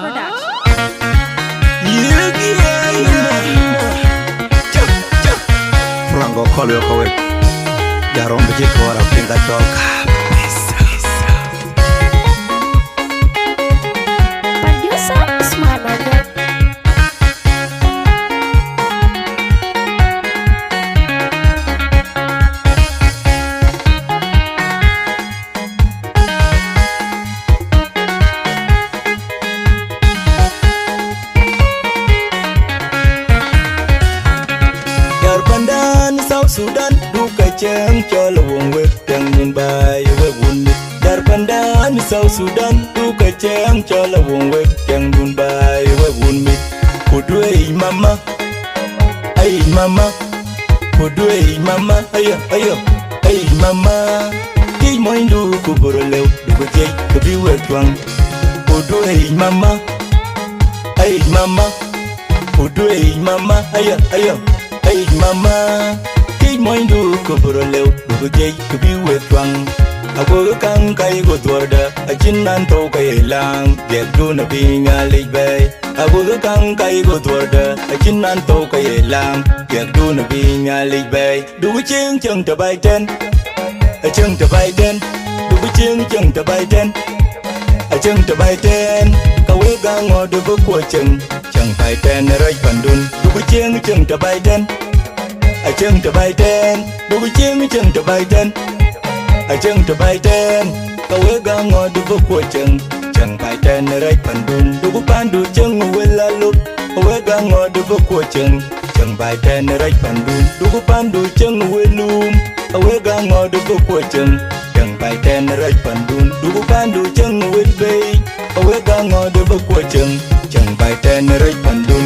Production. Franco Akol yo kawe Jarom biji kuara pinta cholka Producer Usman Agar. Panda South Sudan duka cheng chola wongwe teng Mumbai we wunni Dar Panda South Sudan duka cheng chola wongwe teng Mumbai we wunni Kudwe mama ay mama Kudwe mama ayo ayo ay mama Ki moindu kuboroleu duka jay kubiwe twang Kudwe mama ay mama Kudwe mama ayo ayo ay mama, kay moindu kuburoleu, dugujay kubiwe twang. Ako kang kay godwarda, ajinan to kay lang, gegdo na binga ligbay. Ako kang kay godwarda, ajinan to kay lang, gegdo na binga ligbay. Duguching chang tabay ten, achang tabay ten, duguching chang tabay ten, achang tabay ten. Kawe gango dugu chang. Chẳng phải tên rơi phần đun Đu chiêng chẳng ta bay tên Chẳng ta bay tên Đu chiêng chẳng ta bay tên Chẳng ta bay tên Câu ế gà ngò đu vô của chẳng phải tên rơi phần đun Đu pan đu chẳng ngồi la lúc Câu ế gà ngò đu vô của chẳng phải tên rơi phần đun Đu pan đu chẳng ngồi lùm Câu ế gà ngò đu vô của chẳng phải tên rơi phần đun Đu pan đu chẳng ngồi bê Câu ế gà ngò đu vô của chẳng phải tên rơi phần đun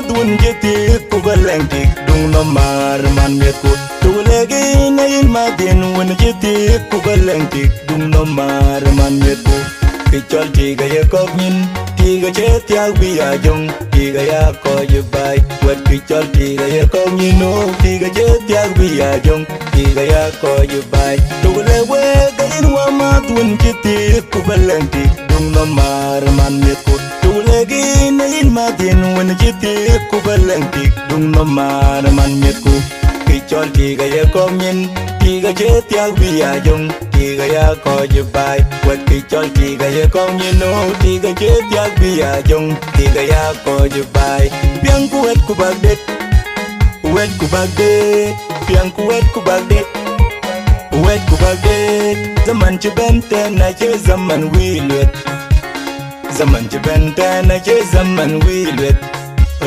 Dun jeti ku balengti dung no mar man meku tulegi nain madin wen jeti ku balengti dung no mar man meku kichol tiga ye koknin tiga chet ya biya jong tiga ya ko ye bai wet kichol tiga ye koknin no tiga chet ya biya jong tiga ya ko ye bai tulewe gain wa ma dun jeti ku balengti dung no mar man meku tulegi nain madin wen jeti ku balengti dung no mar man meku kichol tiga ye koknin tiga chet ya biya jong tiga ya ko ye bai wet kichol tiga ye koknin no tiga chet ya biya jong tiga ya ko ye bai piang ku wet ku bagdet piang ku wet ku bagdet zaman chibente na che zaman wilwet zaman chibente na che zaman wilwet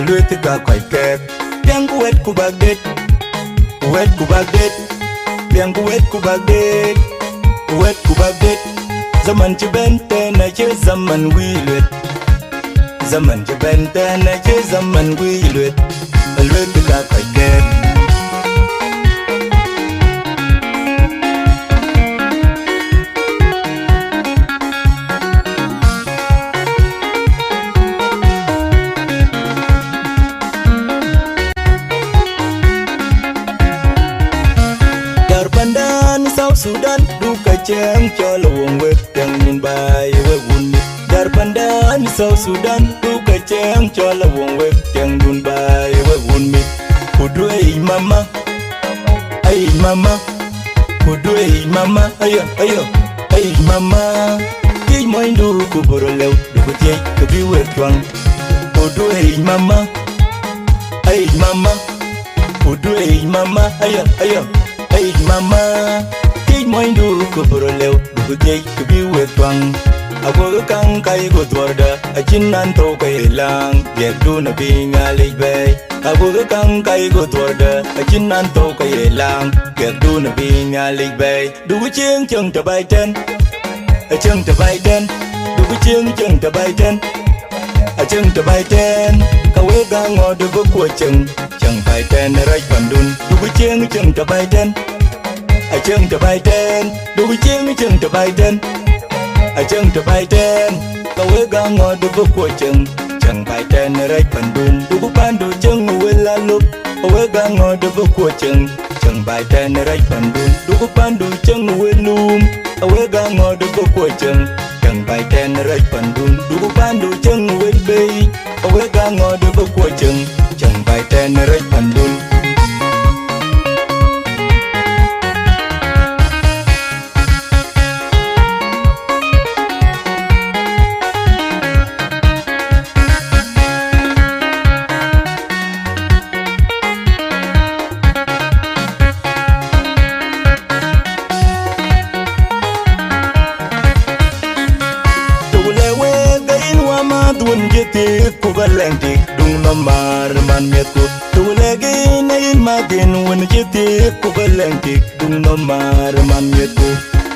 lwet ka kwai kek piang ku wet ku bagdet piang ku wet ku bagdet zaman chibente na che zaman wilwet zaman chibente na che zaman wilwet lwet ka kwai kek South Sudan duka cheng chola wongwe teng Mumbai we wunni Dar Panda South Sudan duka cheng chola wongwe teng Mumbai we wunni Kudwe mama ay mama Kudwe mama ayo ayo ay mama Ki moindu kuboroleu duka jay kubiwe twang Kudwe mama ay mama Kudwe mama ayo ayo ay mama moindu kuburoleu dugujay kubiwe twang Ako kang kay godwarda ajinan to kay lang gegdo na binga ligbay Ako kang kay godwarda ajinan to kay lang gegdo na binga ligbay Duguching chang tabay ten achang tabay ten Duguching chang tabay ten achang tabay ten Kawe gango dugu kwa chang chẳng phải tên rách phần đun đủ cái chiêng chẳng cho bài tên ai chẳng cho bài tên đủ cái chiêng chẳng cho bài tên ai chẳng cho bài tên tao ấy gang ngồi đủ vô cuộc chẳng phải tên rách phần đun đủ cái pan đủ chẳng ngồi la lúc tao ấy gang ngồi đủ vô cuộc chẳng phải tên rách phần đun đủ cái pan đủ chẳng ngồi lùm tao ấy gang ngồi đủ vô cuộc chẳng phải tên rách phần đun đủ cái pan đủ chẳng ngồi bê tao ấy gang ngồi đủ vô cuộc chẳng phải tên rách phần đun Tuan jeti ku balenti dung nomar man metu tu lagi nain matin wan jeti ku balenti dung nomar man metu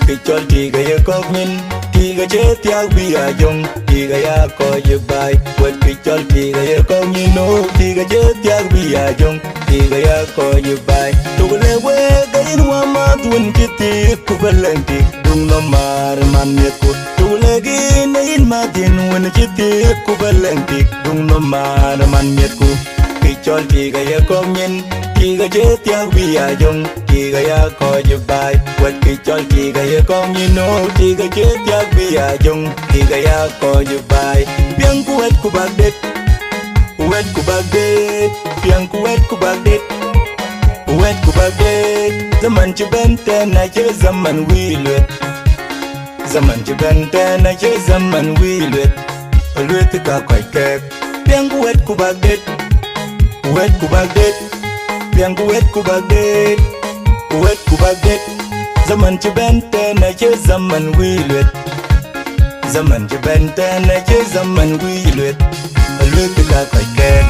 kicol tiga ya kokmin tiga jeti ak biya jong tiga ya ko jebai wat kicol tiga ya kokmino tiga jeti ak biya jong tiga ya ko jebai tu lewe gain wa ma tuan jeti ku balenti dung nomar man metu tu lagi nain matin wan jeti ku balenti dung nomar man metu kicol tiga ya kokmin tiga jeti ak biya jong tiga ya ko jebai wat kicol tiga ya kokmino tiga jeti ak biya jong tiga ya ko jebai piang kuat ku bagdet piang kuat ku bagdet zaman jebenten na je zaman wilet zaman jebenten na je zaman wilet luet ka kwai kek piang kuat ku bagdet piang kuat ku bagdet zaman jebenten na je zaman wilet zaman jebenten na je zaman wilet luet ka kwai kek